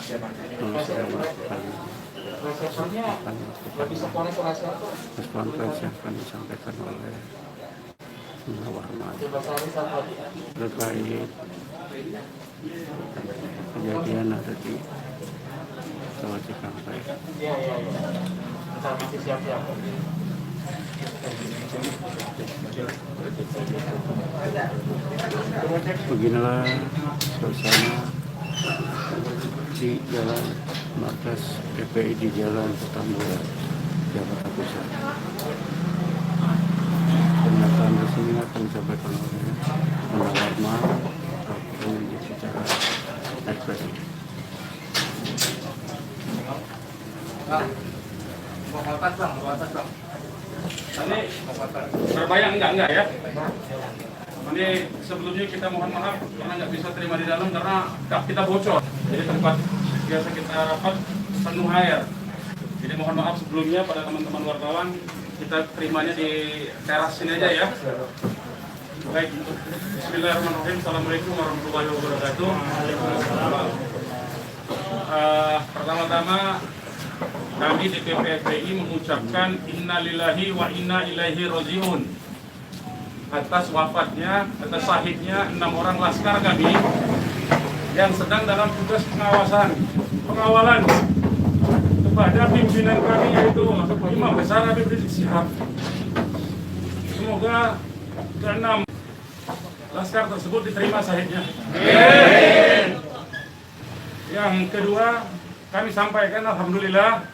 sedang melakukan respon yang akan disampaikan oleh Warman terkait kejadian ada di Tol Cikampek. Masih siap-siap. Beginilah suasana di Jalan Markas FPI di Jalan Petamburan, Jakarta Pusat. Pernyataan resmi akan disampaikan oleh Warman secara ekspresif. Ini berbayang enggak ya? Ini sebelumnya kita mohon maaf karena nggak bisa terima di dalam karena kita bocor. Jadi tempat biasa kita rapat penuh air. Jadi mohon maaf sebelumnya pada teman-teman wartawan, kita terimanya di teras sini aja ya. Baik, bismillahirrahmanirrahim. Assalamualaikum warahmatullahi wabarakatuh. Pertama-tama kami DPP FPI mengucapkan innalillahi wa inna ilaihi rajiun atas wafatnya, atas syahidnya 6 orang laskar kami yang sedang dalam tugas pengawalan kepada pimpinan kami yaitu Imam Besar Habib Rizik Syihab. Semoga ke-6 laskar tersebut diterima syahidnya. Yang kedua, kami sampaikan alhamdulillah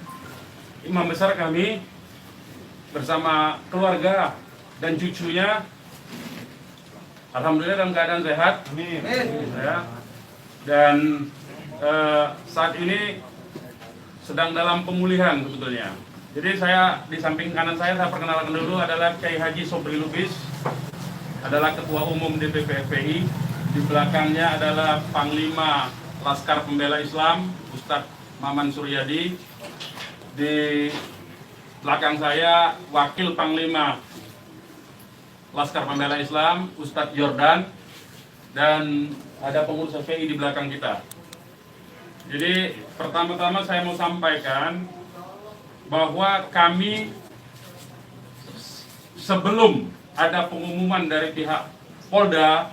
Imam Besar kami bersama keluarga dan cucunya alhamdulillah dalam keadaan sehat. Amin. Ya. Dan saat ini sedang dalam pemulihan sebetulnya. Jadi saya di samping kanan saya perkenalkan dulu adalah Kiai Haji Sobri Lubis, adalah Ketua Umum DPP FPI. Di belakangnya adalah Panglima Laskar Pembela Islam Ustadz Maman Suryadi. Di belakang saya Wakil Panglima Laskar Pembela Islam Ustadz Jordan, dan ada pengurus FPI di belakang kita. Jadi pertama-tama saya mau sampaikan bahwa kami sebelum ada pengumuman dari pihak Polda,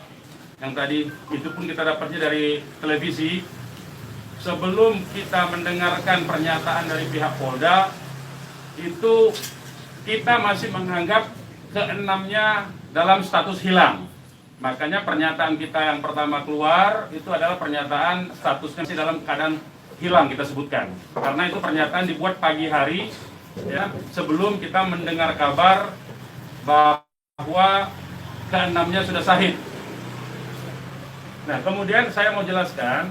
yang tadi itu pun kita dapatnya dari televisi, sebelum kita mendengarkan pernyataan dari pihak Polda, itu kita masih menganggap keenamnya dalam status hilang. Makanya pernyataan kita yang pertama keluar itu adalah pernyataan statusnya masih dalam keadaan hilang kita sebutkan. Karena itu pernyataan dibuat pagi hari ya, sebelum kita mendengar kabar bahwa keenamnya sudah syahid. Nah, kemudian saya mau jelaskan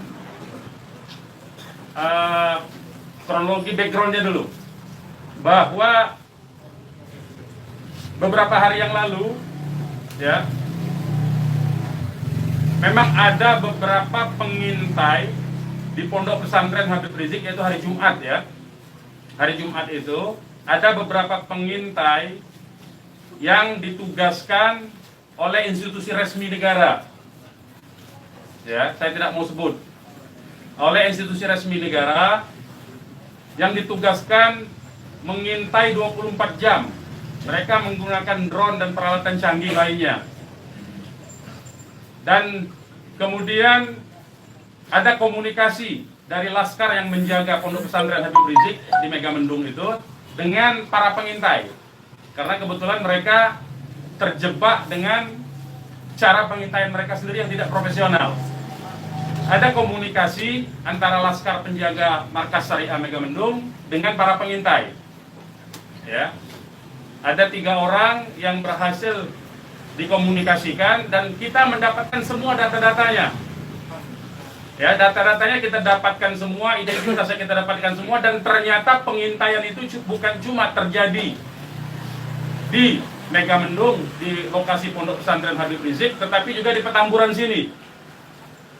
kronologi backgroundnya dulu, bahwa beberapa hari yang lalu ya memang ada beberapa pengintai di Pondok Pesantren Habib Rizik, yaitu hari Jumat ya. Hari Jumat itu ada beberapa pengintai yang ditugaskan oleh institusi resmi negara. Ya, saya tidak mau sebut. Oleh institusi resmi negara yang ditugaskan mengintai 24 jam. Mereka menggunakan drone dan peralatan canggih lainnya. Dan kemudian ada komunikasi dari laskar yang menjaga Pondok Pesantren Habib Rizik di Megamendung itu dengan para pengintai. Karena kebetulan mereka terjebak dengan cara pengintaian mereka sendiri yang tidak profesional. Ada komunikasi antara laskar penjaga markas Syariah Megamendung dengan para pengintai. Ya, ada 3 orang yang berhasil dikomunikasikan dan kita mendapatkan semua data-datanya. Ya, data-datanya kita dapatkan semua, identitasnya kita dapatkan semua, dan ternyata pengintaian itu bukan cuma terjadi di Megamendung, di lokasi Pondok Pesantren Habib Rizik, tetapi juga di Petamburan sini.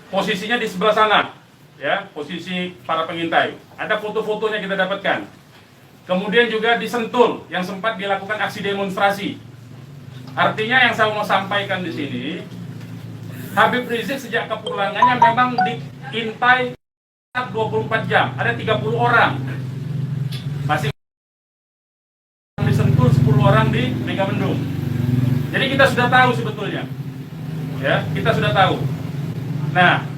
Posisinya di sebelah sana, ya, posisi para pengintai. Ada foto-fotonya kita dapatkan. Kemudian juga di Sentul yang sempat dilakukan aksi demonstrasi. Artinya yang saya mau sampaikan di sini, Habib Rizik sejak kepulangannya memang diintai 24 jam, ada 30 orang. Masih di Sentul, 10 orang di Megamendung. Jadi kita sudah tahu sebetulnya. Ya, kita sudah tahu. Nah,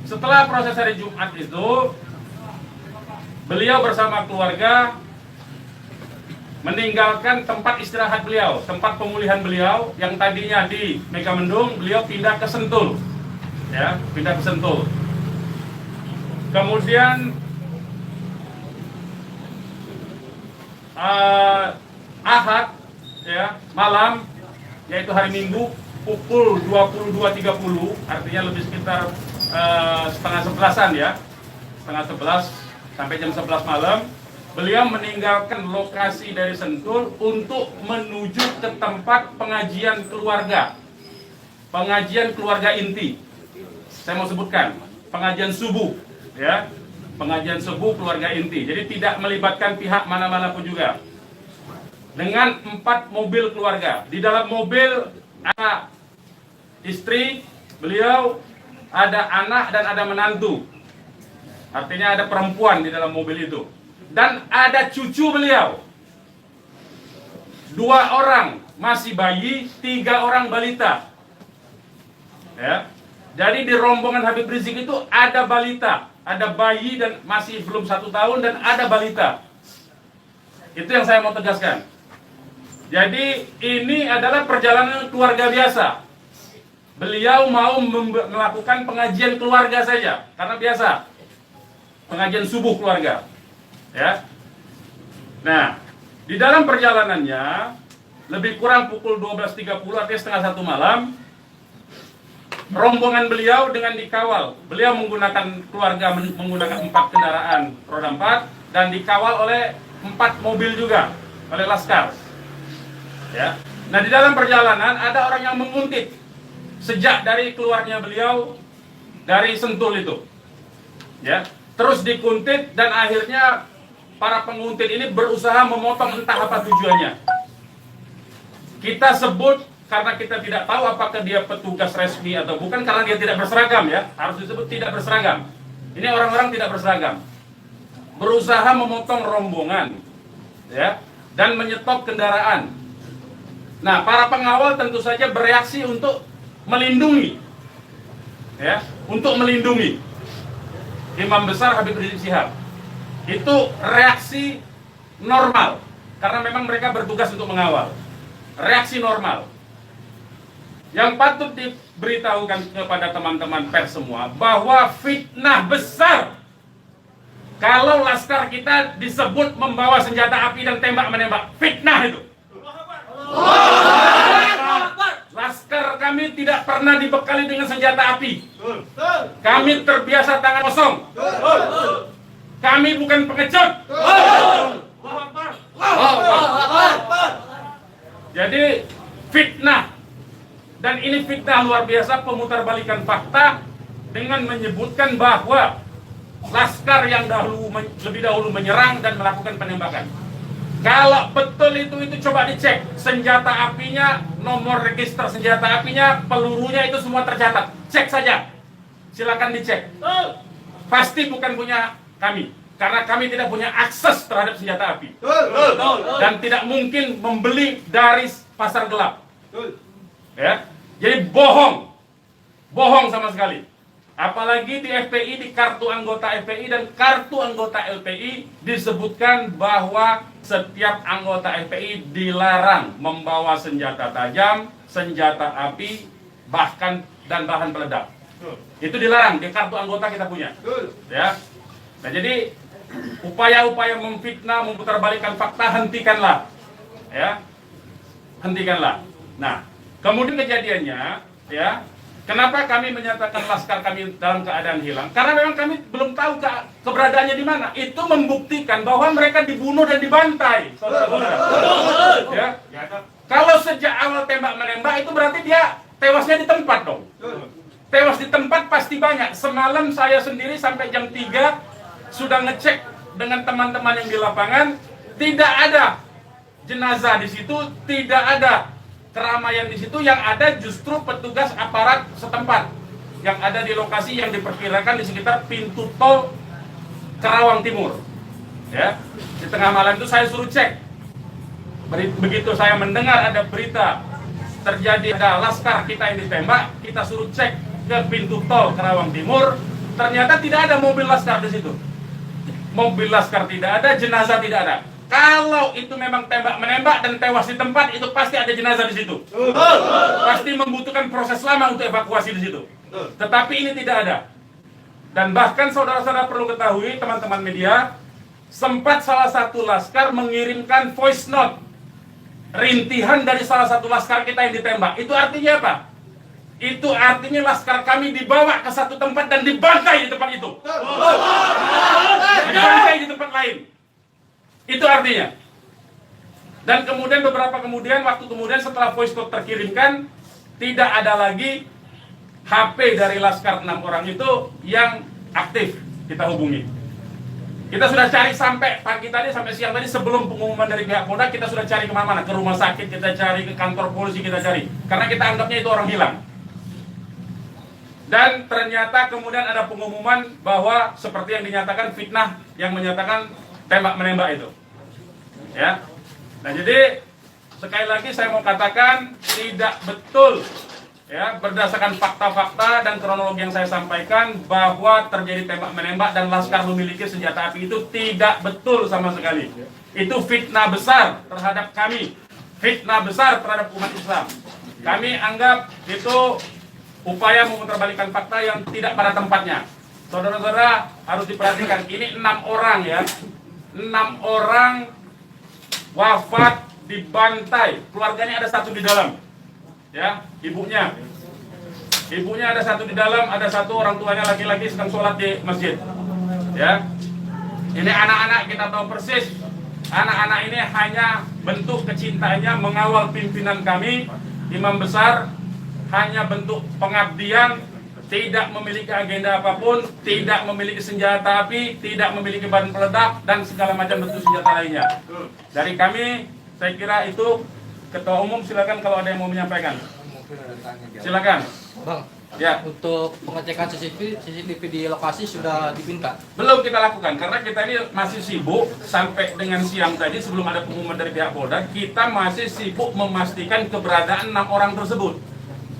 setelah proses hari Jumat itu, beliau bersama keluarga meninggalkan tempat istirahat beliau, tempat pemulihan beliau yang tadinya di Megamendung, beliau pindah ke Sentul. Ya, pindah ke Sentul. Kemudian Ahad ya, malam, yaitu hari Minggu pukul 22.30, artinya lebih sekitar setengah 11-an ya, setengah 11 sampai jam 11 malam, beliau meninggalkan lokasi dari Sentul untuk menuju ke tempat pengajian keluarga inti. Saya mau sebutkan, pengajian subuh ya, pengajian subuh keluarga inti. Jadi tidak melibatkan pihak mana-mana pun juga. Dengan 4 mobil keluarga. Di dalam mobil ada istri beliau, ada anak dan ada menantu. Artinya ada perempuan di dalam mobil itu. Dan ada cucu beliau. 2 orang masih bayi, 3 orang balita. Ya. Jadi di rombongan Habib Rizik itu ada balita, ada bayi dan masih belum 1 tahun, dan ada balita. Itu yang saya mau tegaskan. Jadi ini adalah perjalanan keluarga biasa. Beliau mau melakukan pengajian keluarga saja, karena biasa pengajian subuh keluarga. Ya. Nah, di dalam perjalanannya lebih kurang pukul 12.30, artinya setengah 1 malam, rombongan beliau dengan dikawal. Beliau menggunakan keluarga menggunakan 4 kendaraan roda 4 dan dikawal oleh 4 mobil juga oleh laskar. Ya. Nah, di dalam perjalanan ada orang yang menguntit sejak dari keluarnya beliau dari Sentul itu. Ya, terus dikuntit dan akhirnya para penguntit ini berusaha memotong, entah apa tujuannya. Kita sebut karena kita tidak tahu apakah dia petugas resmi atau bukan, karena dia tidak berseragam ya, harus disebut tidak berseragam. Ini orang-orang tidak berseragam. Berusaha memotong rombongan ya, dan menyetop kendaraan. Nah, para pengawal tentu saja bereaksi untuk melindungi ya, untuk melindungi Imam Besar Habib Rizik Syihab. Itu reaksi normal karena memang mereka bertugas untuk mengawal. Reaksi normal. Yang patut diberitahukan kepada teman-teman pers semua bahwa fitnah besar kalau laskar kita disebut membawa senjata api dan tembak-menembak. Fitnah itu. Laskar kami tidak pernah dibekali dengan senjata api. Kami terbiasa tangan kosong. Kami bukan pengecut. Jadi fitnah. Dan ini fitnah luar biasa, pemutarbalikan fakta dengan menyebutkan bahwa laskar yang lebih dahulu menyerang dan melakukan penembakan. Kalau betul itu coba dicek senjata apinya, nomor register senjata apinya, pelurunya itu semua tercatat. Cek saja, silakan dicek. Pasti bukan punya kami, karena kami tidak punya akses terhadap senjata api dan tidak mungkin membeli dari pasar gelap. Ya, jadi bohong sama sekali. Apalagi di FPI, di kartu anggota FPI dan kartu anggota LPI disebutkan bahwa setiap anggota FPI dilarang membawa senjata tajam, senjata api, bahkan dan bahan peledak. Itu dilarang di kartu anggota kita punya. Ya. Nah, jadi upaya-upaya memfitnah, memutarbalikkan fakta hentikanlah. Ya. Hentikanlah. Nah, kemudian kejadiannya, ya, kenapa kami menyatakan laskar kami dalam keadaan hilang? Karena memang kami belum tahu keberadaannya di mana. Itu membuktikan bahwa mereka dibunuh dan dibantai. Ya. Kalau sejak awal tembak menembak itu berarti dia tewasnya di tempat dong. Tewas di tempat pasti banyak. Semalam saya sendiri sampai jam 3 sudah ngecek dengan teman-teman yang di lapangan, tidak ada jenazah di situ, tidak ada keramaian di situ, yang ada justru petugas aparat setempat yang ada di lokasi yang diperkirakan di sekitar pintu tol Karawang Timur. Ya, di tengah malam itu saya suruh cek. Begitu saya mendengar ada berita terjadi ada laskar kita yang ditembak, kita suruh cek ke pintu tol Karawang Timur. Ternyata tidak ada mobil laskar di situ. Mobil laskar tidak ada, jenazah tidak ada. Kalau itu memang tembak menembak dan tewas di tempat, itu pasti ada jenazah di situ. Pasti membutuhkan proses lama untuk evakuasi di situ. Tetapi ini tidak ada. Dan bahkan saudara-saudara perlu ketahui, teman-teman media, sempat salah satu laskar mengirimkan voice note rintihan dari salah satu laskar kita yang ditembak. Itu artinya apa? Itu artinya laskar kami dibawa ke satu tempat dan dibantai di tempat itu. Dibantai di tempat lain. Itu artinya. Dan kemudian waktu kemudian setelah voice note terkirimkan, tidak ada lagi HP dari laskar 6 orang itu yang aktif kita hubungi. Kita sudah cari sampai pagi tadi, sampai siang tadi sebelum pengumuman dari pihak Polda, kita sudah cari kemana-mana, ke rumah sakit kita cari, ke kantor polisi kita cari, karena kita anggapnya itu orang hilang. Dan ternyata kemudian ada pengumuman bahwa seperti yang dinyatakan fitnah, yang menyatakan tembak menembak itu. Ya. Nah, jadi sekali lagi saya mau katakan tidak betul, ya, berdasarkan fakta-fakta dan kronologi yang saya sampaikan bahwa terjadi tembak menembak dan laskar memiliki senjata api itu tidak betul sama sekali. Itu fitnah besar terhadap kami, fitnah besar terhadap umat Islam. Kami anggap itu upaya memutarbalikkan fakta yang tidak pada tempatnya. Saudara-saudara harus diperhatikan, ini 6 orang ya, 6 orang wafat dibantai, keluarganya ada 1 di dalam, ya, ibunya ada 1 di dalam, ada 1 orang tuanya laki-laki sedang sholat di masjid, ya. Ini anak-anak kita tahu persis, anak-anak ini hanya bentuk kecintaannya mengawal pimpinan kami, imam besar, hanya bentuk pengabdian, tidak memiliki agenda apapun, tidak memiliki senjata api, tidak memiliki bahan peledak, dan segala macam bentuk senjata lainnya. Dari kami, saya kira itu. Ketua Umum silakan kalau ada yang mau menyampaikan. Silakan. Bang, Ya. untuk pengecekan CCTV di lokasi sudah dipinta? Belum kita lakukan, karena kita ini masih sibuk sampai dengan siang tadi sebelum ada pengumuman dari pihak Polda, kita masih sibuk memastikan keberadaan 6 orang tersebut.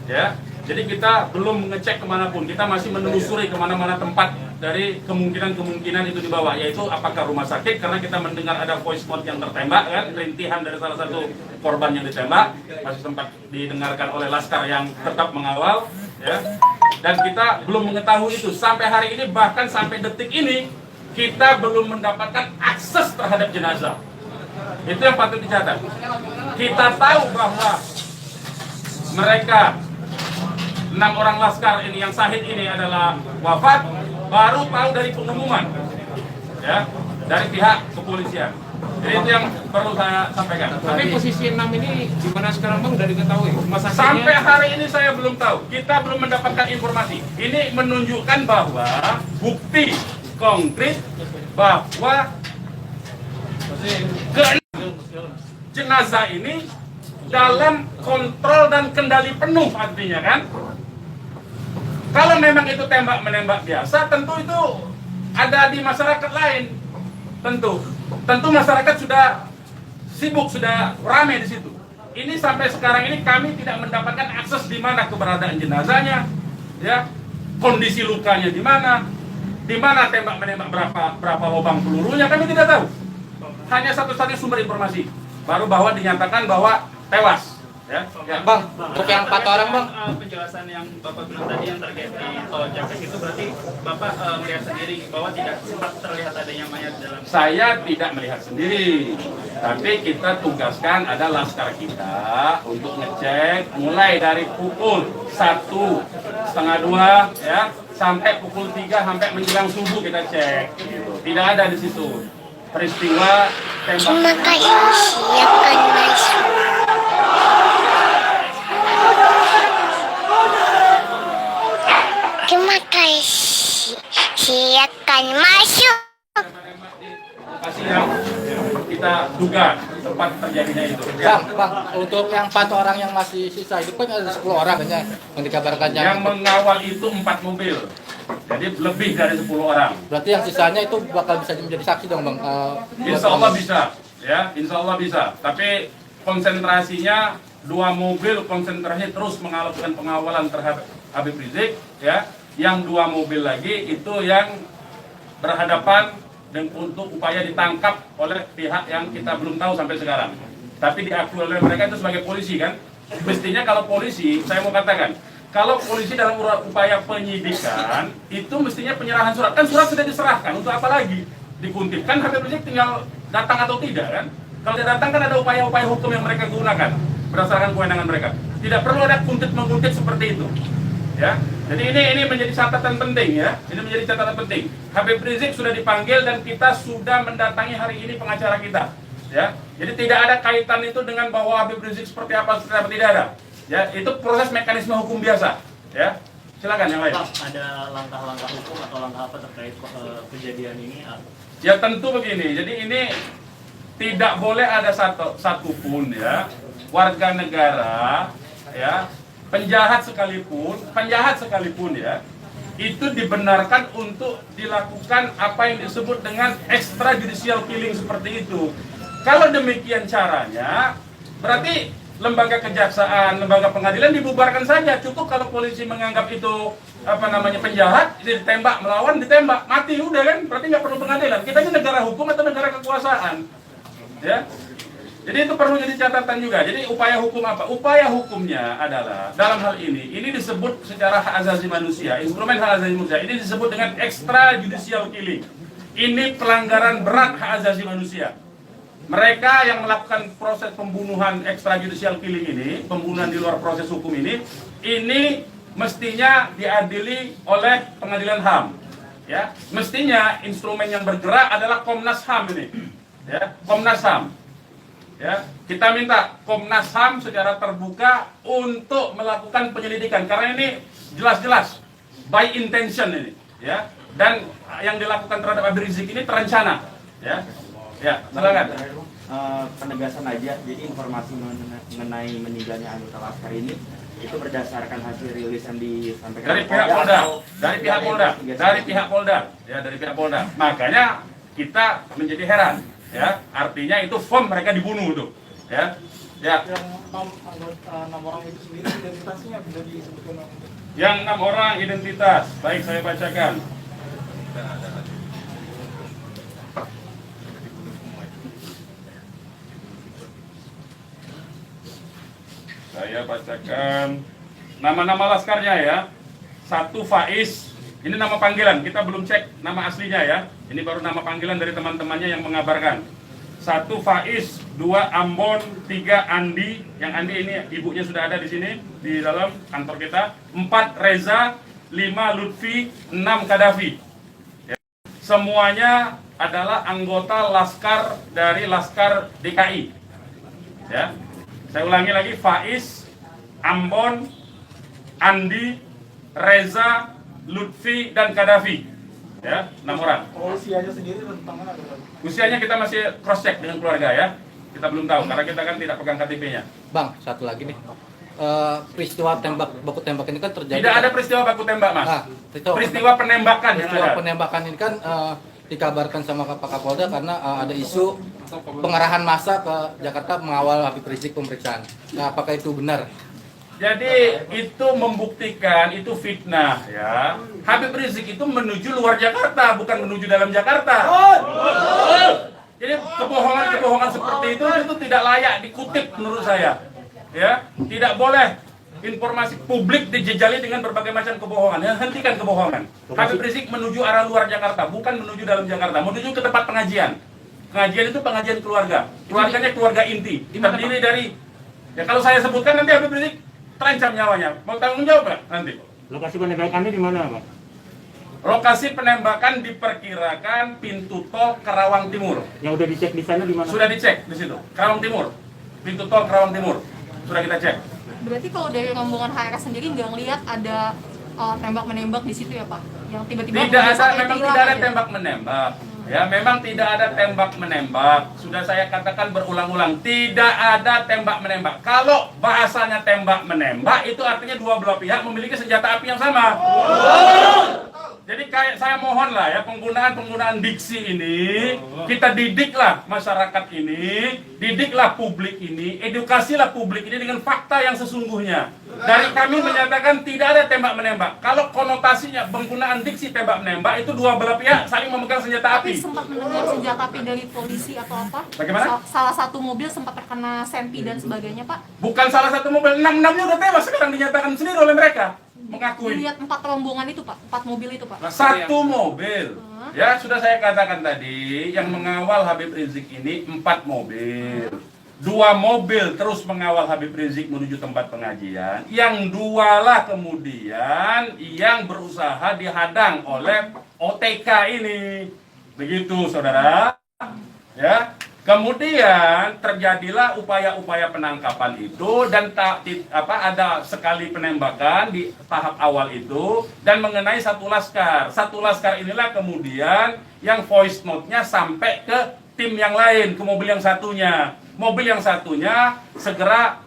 Ya. Jadi kita belum mengecek kemanapun, kita masih menelusuri kemana-mana tempat dari kemungkinan-kemungkinan itu dibawa, yaitu apakah rumah sakit, karena kita mendengar ada voice note yang tertembak, kan, rintihan dari salah satu korban yang ditembak, masih sempat didengarkan oleh laskar yang tetap mengawal, ya. Dan kita belum mengetahui itu, sampai hari ini, bahkan sampai detik ini, kita belum mendapatkan akses terhadap jenazah. Itu yang patut dicatat. Kita tahu bahwa mereka 6 orang laskar ini yang syahid ini adalah wafat, baru tahu dari pengumuman, ya, dari pihak kepolisian. Jadi itu yang perlu saya sampaikan. Tapi posisi 6 ini gimana sekarang Bang, udah diketahui? Sampai hari ini saya belum tahu, kita belum mendapatkan informasi. Ini menunjukkan bahwa bukti konkret bahwa jenazah ini dalam kontrol dan kendali penuh, artinya kan. Kalau memang itu tembak menembak biasa, tentu itu ada di masyarakat lain. Tentu masyarakat sudah sibuk, sudah ramai di situ. Ini sampai sekarang ini kami tidak mendapatkan akses di mana keberadaan jenazahnya, ya, kondisi lukanya di mana tembak menembak, berapa lubang pelurunya, kami tidak tahu. Hanya satu-satunya sumber informasi baru bahwa dinyatakan bahwa tewas. Ya. Bang, untuk yang 4 orang Bang, penjelasan yang Bapak bilang tadi yang terkait di tol Jakek itu berarti Bapak melihat sendiri bahwa tidak sempat terlihat adanya mayat dalam. Saya tidak melihat sendiri, tapi kita tugaskan ada laskar kita untuk ngecek mulai dari pukul 1:30 ya sampai pukul 3 sampai menjelang subuh kita cek. Gitu. Tidak ada di situ peristiwa tembak. Terima kasih, siapkan masuk. Terima kasih, silakan masuk. Lokasi yang kita duga tempat terjadinya itu. Bang, untuk yang 4 orang yang masih sisa itu kan ada 10 orang kan yang dikabarkan Yang mengawal itu 4 mobil, jadi lebih dari 10 orang. Berarti yang sisanya itu bakal bisa menjadi saksi dong bang? Insya Allah bisa, ya, insya Allah bisa. Tapi konsentrasinya 2 mobil konsentrasi terus melakukan pengawalan terhadap Habib Rizik, ya. Yang 2 mobil lagi itu yang berhadapan dan untuk upaya ditangkap oleh pihak yang kita belum tahu sampai sekarang. Tapi diakui oleh mereka itu sebagai polisi kan. Mestinya kalau polisi, saya mau katakan, kalau polisi dalam upaya penyidikan itu mestinya penyerahan surat. Kan surat sudah diserahkan, untuk apa lagi dikuntit? Kan Habib Rizik tinggal datang atau tidak kan. Kalau dia datang kan ada upaya-upaya hukum yang mereka gunakan berdasarkan kewenangan mereka. Tidak perlu ada kuntit-mengkuntit seperti itu. Ya, jadi ini menjadi catatan penting ya. Ini menjadi catatan penting. Habib Rizik sudah dipanggil dan kita sudah mendatangi hari ini pengacara kita. Ya, jadi tidak ada kaitan itu dengan bahwa Habib Rizik seperti apa tidak ada. Ya, itu proses mekanisme hukum biasa. Ya, silakan yang lain. Pak, ada langkah-langkah hukum atau langkah apa terkait kejadian ini? Ya tentu begini. Jadi ini tidak boleh ada satupun ya warga negara ya. Penjahat sekalipun ya, itu dibenarkan untuk dilakukan apa yang disebut dengan extrajudicial killing seperti itu. Kalau demikian caranya, berarti lembaga kejaksaan, lembaga pengadilan dibubarkan saja. Cukup kalau polisi menganggap itu penjahat, ditembak, melawan, ditembak, mati udah kan, berarti nggak perlu pengadilan. Kita ini negara hukum atau negara kekuasaan, ya. Jadi itu perlu jadi catatan juga. Jadi upaya hukum apa? Upaya hukumnya adalah dalam hal ini disebut secara hak asasi manusia, instrumen hak asasi manusia. Ini disebut dengan extrajudicial killing. Ini pelanggaran berat hak asasi manusia. Mereka yang melakukan proses pembunuhan extrajudicial killing ini, pembunuhan di luar proses hukum ini mestinya diadili oleh pengadilan HAM. Ya, mestinya instrumen yang bergerak adalah Komnas HAM ini. Ya, Komnas HAM. Ya, kita minta Komnas HAM secara terbuka untuk melakukan penyelidikan karena ini jelas-jelas by intention ini, ya. Dan yang dilakukan terhadap Habib Rizik ini terencana, ya. Ya, silakan. Penegasan aja, jadi informasi mengenai meninggalnya anggota Laskar ini itu berdasarkan hasil rilis yang disampaikan dari pihak Polda, dari pihak Polda. Makanya kita menjadi heran. Ya, artinya itu form mereka dibunuh tuh, ya. Ya. Yang 6 orang itu sendiri identitasnya bisa disebutkan. Yang 6 orang identitas, baik saya bacakan. Saya bacakan nama-nama laskarnya ya. 1 Faiz. Ini nama panggilan, kita belum cek nama aslinya ya. Ini baru nama panggilan dari teman-temannya yang mengabarkan. 1 Faiz, 2 Ambon, 3 Andi. Yang Andi ini ibunya sudah ada di sini di dalam kantor kita. 4 Reza, 5 Lutfi, 6 Kadafi. Ya. Semuanya adalah anggota Laskar dari Laskar DKI. Ya. Saya ulangi lagi, Faiz, Ambon, Andi, Reza, Lutfi dan Kadafi, ya, 6 orang. Usianya sendiri tentangnya adalah? Usianya kita masih cross check dengan keluarga ya. Kita belum tahu karena kita kan tidak pegang KTP-nya. Bang, satu lagi nih. Peristiwa baku tembak ini kan terjadi. Tidak ada peristiwa baku tembak, Mas. Nah, peristiwa penembakan yang peristiwa ada. penembakan ini kan dikabarkan sama Pak Kapolda karena ada isu pengerahan massa ke Jakarta mengawal Habib Rizik pemeriksaan. Nah, apakah itu benar? Jadi itu membuktikan itu fitnah ya. Habib Rizik itu menuju luar Jakarta, bukan menuju dalam Jakarta. Jadi kebohongan-kebohongan seperti itu tidak layak dikutip menurut saya. Ya, tidak boleh informasi publik dijejali dengan berbagai macam kebohongan. Hentikan kebohongan. Habib Rizik menuju arah luar Jakarta, bukan menuju dalam Jakarta. Menuju ke tempat pengajian. Pengajian itu pengajian keluarga. Keluarganya keluarga inti. Terdiri dari, ya kalau saya sebutkan nanti Habib Rizik terancam nyawanya. Mau tanggung jawab nggak nanti? Lokasi penembakannya di mana, Pak? Lokasi penembakan diperkirakan pintu tol Karawang Timur. Yang udah dicek di sana di mana? Sudah dicek di situ. Karawang Timur. Pintu tol Karawang Timur. Sudah kita cek. Berarti kalau dari rombongan HRS sendiri nggak ngelihat ada tembak menembak di situ ya Pak? Yang tiba-tiba Tidak ada, memang tidak ada tembak menembak. Ya, memang tidak ada tembak menembak. Sudah saya katakan berulang-ulang, tidak ada tembak menembak. Kalau bahasanya tembak menembak, itu artinya dua belah pihak memiliki senjata api yang sama. Jadi kayak saya mohon lah ya, penggunaan diksi ini, kita didiklah masyarakat ini, didiklah publik ini, edukasilah publik ini dengan fakta yang sesungguhnya. Dari kami menyatakan tidak ada tembak menembak. Kalau konotasinya penggunaan diksi tembak menembak, itu dua belah pihak saling memegang senjata Tapi api. sempat mendengar senjata api dari polisi atau apa? Bagaimana? Salah satu mobil sempat terkena sempi dan sebagainya, Pak. Bukan salah satu mobil, 6-6-nya udah tewas sekarang dinyatakan sendiri oleh mereka. Mengakui. Lihat 4 rombongan itu, Pak. 4 mobil itu, Pak. Satu mobil. Ya, sudah saya katakan tadi, yang mengawal Habib Rizik ini 4 mobil. 2 mobil terus mengawal Habib Rizik menuju tempat pengajian. Yang 2 lah kemudian yang berusaha dihadang oleh OTK ini. Begitu, saudara. Ya. Kemudian terjadilah upaya-upaya penangkapan itu dan ada sekali penembakan di tahap awal itu dan mengenai satu laskar. Satu laskar inilah kemudian yang voice note-nya sampai ke tim yang lain, ke mobil yang satunya. Mobil yang satunya segera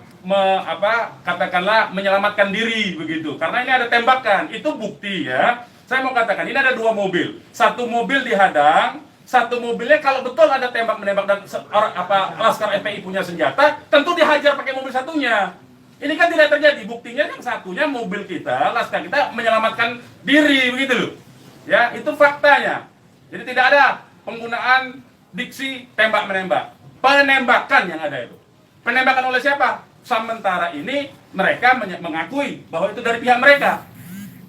katakanlah menyelamatkan diri begitu. Karena ini ada tembakan, itu bukti ya. Saya mau katakan ini ada 2 mobil. Satu mobil dihadang, satu mobilnya kalau betul ada tembak menembak dan laskar FPI punya senjata, tentu dihajar pakai mobil satunya. Ini kan tidak terjadi. Buktinya yang satunya mobil kita, laskar kita menyelamatkan diri begitu loh. Ya, itu faktanya. Jadi tidak ada penggunaan diksi tembak menembak. Penembakan yang ada itu. Penembakan oleh siapa? Sementara ini mereka mengakui bahwa itu dari pihak mereka.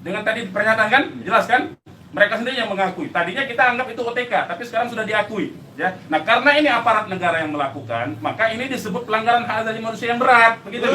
Dengan tadi pernyataan kan, jelas kan? Mereka sendiri yang mengakui. Tadinya kita anggap itu OTK, tapi sekarang sudah diakui. Ya. Nah, karena ini aparat negara yang melakukan, maka ini disebut pelanggaran hak asasi manusia yang berat. Begitu.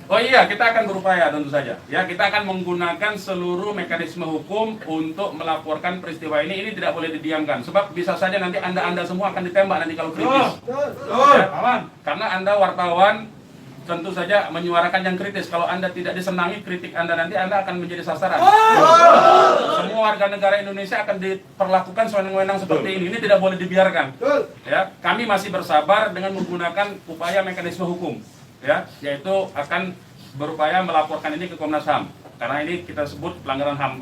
Oh iya, kita akan berupaya tentu saja. Ya, kita akan menggunakan seluruh mekanisme hukum untuk melaporkan peristiwa ini. Ini tidak boleh didiamkan. Sebab bisa saja nanti Anda semua akan ditembak nanti kalau kritis. Ya, aman. Karena Anda wartawan tentu saja menyuarakan yang kritis. Kalau Anda tidak disenangi kritik Anda, nanti Anda akan menjadi sasaran. Semua warga negara Indonesia akan diperlakukan sewenang-wenang seperti ini. Ini tidak boleh dibiarkan. Ya, kami masih bersabar dengan menggunakan upaya mekanisme hukum. Ya, yaitu akan berupaya melaporkan ini ke Komnas HAM. Karena ini kita sebut pelanggaran HAM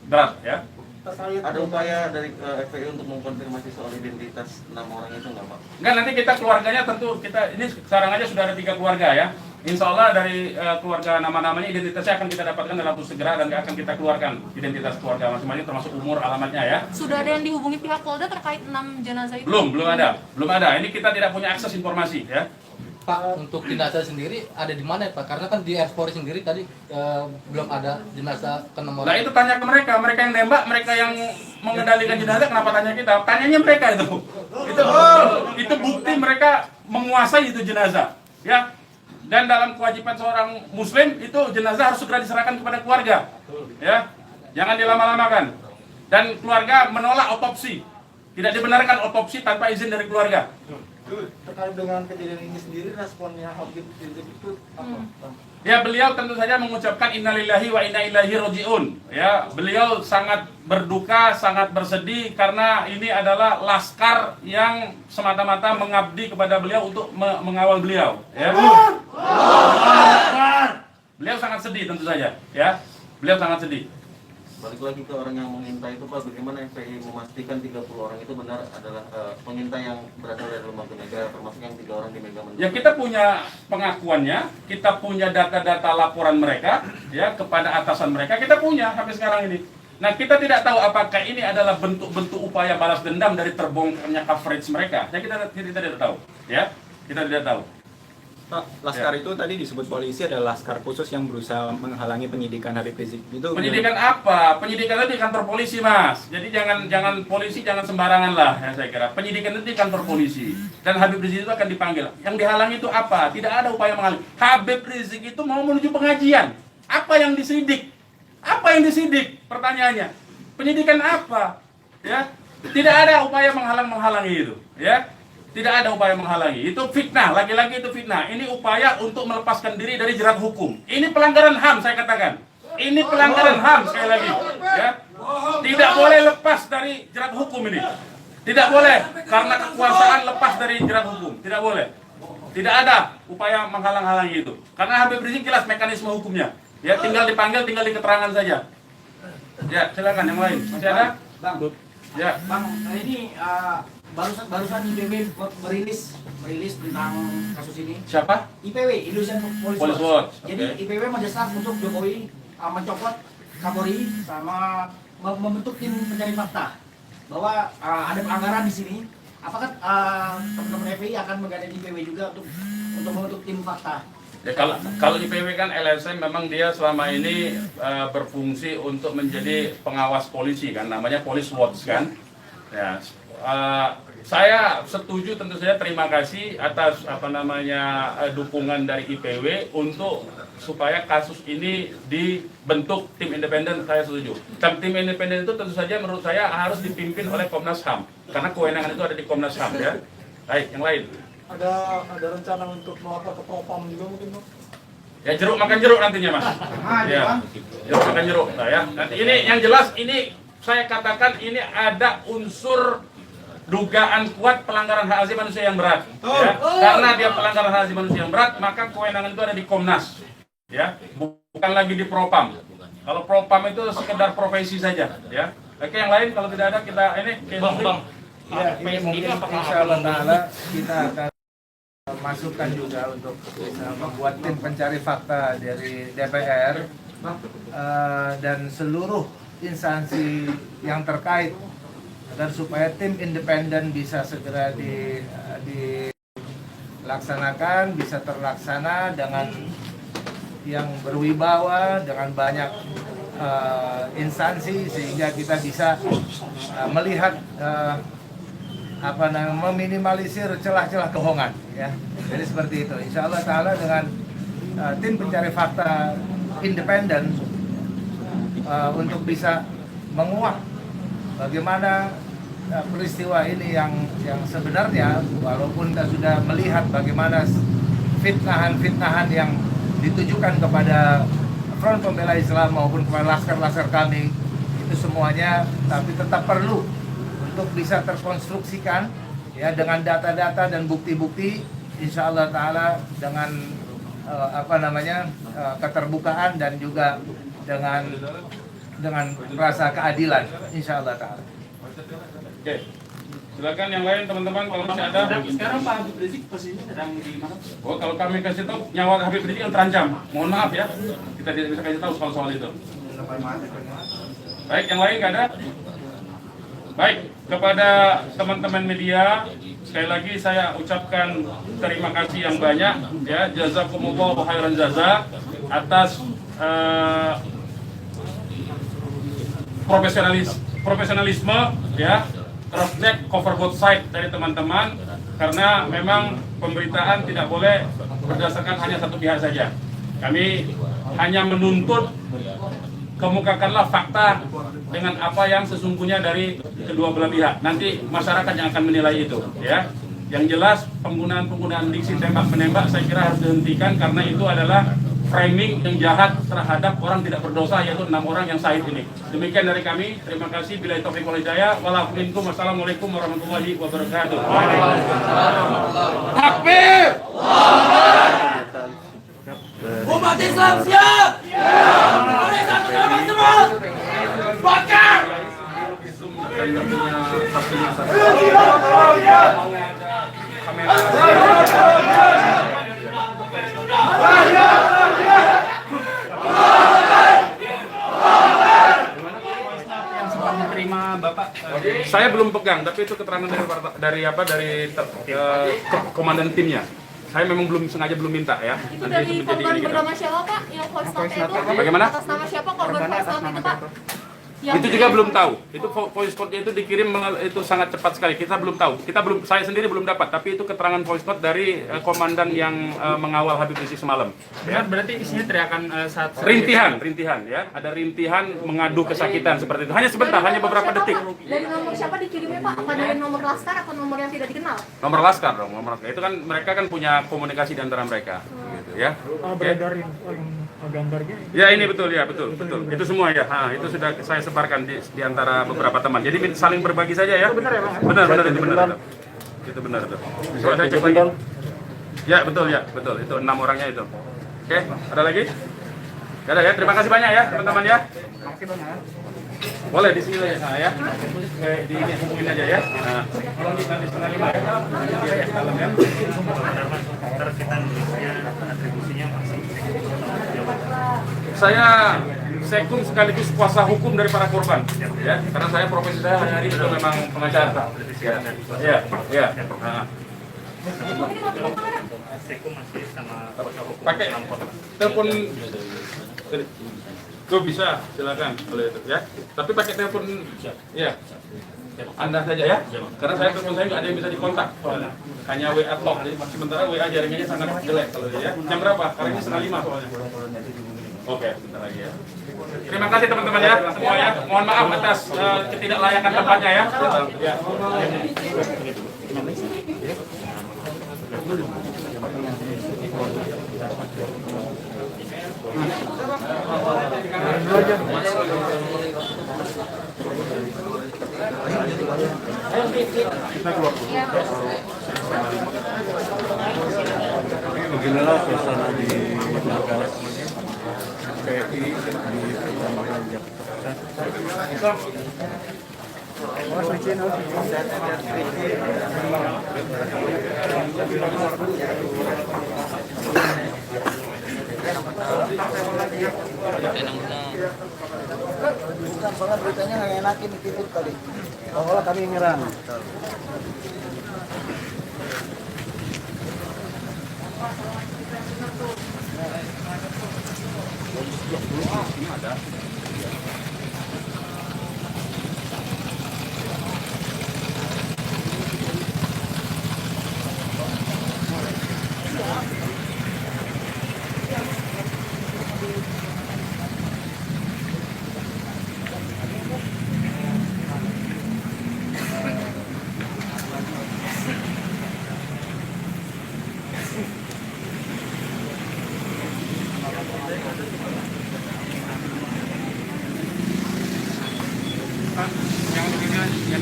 berat. Ya. Ada upaya dari FPI untuk mengkonfirmasi soal identitas 6 orang itu nggak, Pak? Enggak, nanti kita keluarganya tentu ini sekarang aja sudah ada 3 keluarga ya. Insya Allah dari keluarga nama-namanya identitasnya akan kita dapatkan dalam waktu segera dan akan kita keluarkan identitas keluarga masing-masing termasuk umur, alamatnya ya. Sudah ada yang dihubungi pihak Polda terkait 6 jenazah itu? Belum ada. Ini kita tidak punya akses informasi ya. Pak, untuk jenazah sendiri ada di mana ya, Pak? Karena kan di Polri sendiri tadi belum ada jenazah ke nomor. Nah itu tanya ke mereka yang nembak, mereka yang mengendalikan jenazah, kenapa tanya kita? Tanyanya mereka itu. Itu bukti mereka menguasai itu jenazah, ya. Dan dalam kewajiban seorang Muslim itu jenazah harus segera diserahkan kepada keluarga, ya. Jangan dilama-lamakan. Dan keluarga menolak otopsi, tidak dibenarkan otopsi tanpa izin dari keluarga. Terkait dengan kejadian ini sendiri, responnya Habib Rizik itu apa? Ya, beliau tentu saja mengucapkan innalillahi wa inna ilaihi rajiun. Ya, beliau sangat berduka, sangat bersedih karena ini adalah laskar yang semata-mata mengabdi kepada beliau untuk mengawal beliau. Ya. Beliau sangat sedih tentu saja. Ya, beliau sangat sedih. Balik lagi ke orang yang mengintai itu, Pak, bagaimana FPI memastikan 30 orang itu benar adalah pengintai yang berasal dari lembaga negara, termasuk yang 3 orang di Mega Mendung? Ya, kita punya pengakuannya, kita punya data-data laporan mereka, ya, kepada atasan mereka, kita punya sampai sekarang ini. Nah, kita tidak tahu apakah ini adalah bentuk-bentuk upaya balas dendam dari terbongkarnya coverage mereka. Ya, kita tidak tahu, ya, kita tidak tahu. Pak, laskar itu tadi disebut polisi adalah laskar khusus yang berusaha menghalangi penyidikan Habib Rizik. Itu penyidikan apa? Penyidikan itu di kantor polisi, Mas. Jadi jangan polisi jangan sembarangan lah, ya saya kira. Penyidikan itu di kantor polisi dan Habib Rizik itu akan dipanggil. Yang dihalangi itu apa? Tidak ada upaya menghalangi. Habib Rizik itu mau menuju pengajian. Apa yang disidik? Apa yang disidik? Pertanyaannya. Penyidikan apa? Ya. Tidak ada upaya menghalangi itu, ya. Tidak ada upaya menghalangi. Itu fitnah, lagi-lagi itu fitnah. Ini upaya untuk melepaskan diri dari jerat hukum. Ini pelanggaran HAM, saya katakan. Ini pelanggaran HAM sekali lagi. Ya. Tidak boleh lepas dari jerat hukum ini. Tidak boleh karena kekuasaan lepas dari jerat hukum. Tidak boleh. Tidak ada upaya menghalang-halangi itu. Karena Habib Rizik jelas mekanisme hukumnya. Ya, tinggal dipanggil, tinggal diketerangan saja. Ya, silakan yang lain. Masih ada? Bang, Ya. Bang, ini barusan IPW merilis tentang kasus ini. Siapa? IPW, Indonesian Police Police Watch. Watch, Jadi oke. IPW mendesak untuk Jokowi mencopot Kapolri sama membentuk tim pencari fakta bahwa ada pelanggaran di sini. Apakah teman-teman FPI akan menggandeng IPW juga untuk membentuk tim fakta? Ya, kalau IPW kan LSM memang dia selama ini berfungsi untuk menjadi pengawas polisi kan, namanya Police Watch kan. Ya, saya setuju, tentu saja terima kasih atas dukungan dari IPW untuk supaya kasus ini dibentuk tim independen. Saya setuju. Tim independen itu tentu saja menurut saya harus dipimpin oleh Komnas HAM karena kewenangan itu ada di Komnas HAM ya. Baik, yang lain. Ada rencana untuk melapor ke Propam juga mungkin, Bang? Ya jeruk makan jeruk nantinya Mas. Ya, jeruk makan jeruk. Nah, ya. Nanti ini yang jelas ini saya katakan ini ada unsur dugaan kuat pelanggaran hak asasi manusia yang berat. Ya. Karena dia pelanggaran hak asasi manusia yang berat, maka kewenangan itu ada di Komnas. Ya, bukan lagi di Propam. Kalau Propam itu sekedar profesi saja. Ya. Oke, yang lain kalau tidak ada kita ini. Bang. Ya, ini mungkin insyaallah ta'ala kita akan masukkan juga untuk bisa membuat tim pencari fakta dari DPR dan seluruh instansi yang terkait agar supaya tim independen bisa segera dilaksanakan, bisa terlaksana dengan yang berwibawa, dengan banyak instansi sehingga kita bisa melihat meminimalisir celah-celah kebohongan ya. Jadi seperti itu. Insya Allah Ta'ala dengan tim pencari fakta independen untuk bisa menguak bagaimana peristiwa ini yang sebenarnya, walaupun kita sudah melihat bagaimana fitnahan-fitnahan yang ditujukan kepada Front Pembela Islam maupun kepada laskar-laskar kami itu semuanya, tapi tetap perlu untuk bisa terkonstruksikan ya dengan data-data dan bukti-bukti, insya Allah Ta'ala dengan keterbukaan dan juga dengan rasa keadilan, insya Allah Ta'ala. Oke, silakan yang lain teman-teman kalau masih ada. Sekarang Pak Habib Rizik posisinya sedang di mana? Oh, kalau kami kasih tahu nyawa Habib Rizik yang terancam, mohon maaf ya, kita tidak bisa kasih tahu soal itu. Baik, yang lain nggak ada? Baik, kepada teman-teman media, sekali lagi saya ucapkan terima kasih yang banyak ya, jazakumullah khairan jaza atas profesionalisme ya, cross check cover both side dari teman-teman, karena memang pemberitaan tidak boleh berdasarkan hanya satu pihak saja. Kami hanya menuntut kemukakanlah fakta dengan apa yang sesungguhnya dari kedua belah pihak. Nanti masyarakat yang akan menilai itu ya. Yang jelas penggunaan diksi tembak menembak saya kira harus dihentikan, karena itu adalah framing yang jahat terhadap orang tidak berdosa, yaitu 6 orang yang syahid ini. Demikian dari kami. Terima kasih. Billahi taufiq wal hidayah. Wassalamualaikum warahmatullahi wabarakatuh. Takbir! Umat Islam siap! Bakar! Menerima Bapak Saya belum pegang, tapi itu keterangan dari komandan timnya. Saya memang belum minta ya. Itu dari korban bernama siapa Pak? Yang voice note itu? Bagaimana? Atas nama siapa korban voice note itu Pak? Itu juga belum tahu. Itu voice note-nya itu dikirim itu sangat cepat sekali. Kita belum tahu. Saya sendiri belum dapat. Tapi itu keterangan voice note dari komandan yang mengawal Habib Rizik semalam. Ya, berarti isinya teriakan saat Rintihan ya. Ada rintihan mengadu kesakitan seperti itu. Hanya sebentar, hanya beberapa detik. Dari nomor siapa dikirimnya Pak? Apa dari nomor laskar atau nomor yang tidak dikenal? Nomor laskar dong, nomor laskar. Itu kan mereka kan punya komunikasi di antara mereka. Gitu ya. beredarin gambarnya. Ya ini betul ya, betul. Itu semua ya. Itu sudah saya sebarkan di antara beberapa teman. Jadi saling berbagi saja ya. Benar ya Bang? Benar itu benar. Itu benar itu. Coba saya cek lagi. Ya betul ya, betul. Itu 6 orangnya itu. Oke, ada lagi? Gak ada ya. Terima kasih banyak ya teman-teman ya. Makasih banyak. Boleh di sini ya. Di hubungin aja ya. Nah, tolong di nanti 4:30 ya. Nanti dia ya dalam ya. Atribusinya masih Saya sekum sekaligus kuasa hukum dari para korban, ya. Karena saya profesi saya hari itu memang pengacara. Ya. Nah. Sekum masih sama Pakai telepon. Tuh bisa, silakan boleh itu ya. Tapi pakai telepon, ya. Anda saja ya, karena saya telepon saya nggak ada yang bisa dikontak. Hanya WA talk, jadi sementara WA jaringannya sangat jelek kalau dia ya. Jam berapa? Karena ini 4:30 soalnya. Oke, sebentar lagi ya. Terima kasih teman-teman ya, semua ya. Mohon maaf atas ketidaklayakan tempatnya ya. Ya. Beginilah suasana di markas PI di Kecamatan Jakarta. Bukan, soalnya beritanya nggak enakin dikit tadi. Kalau kami nyerang.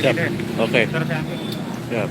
Siap. Oke. Siap.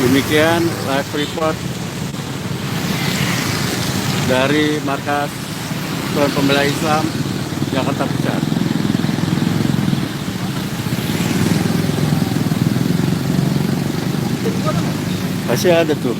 Demikian live report dari markas Front Pembela Islam Jakarta Pusat. Masih ada tuh.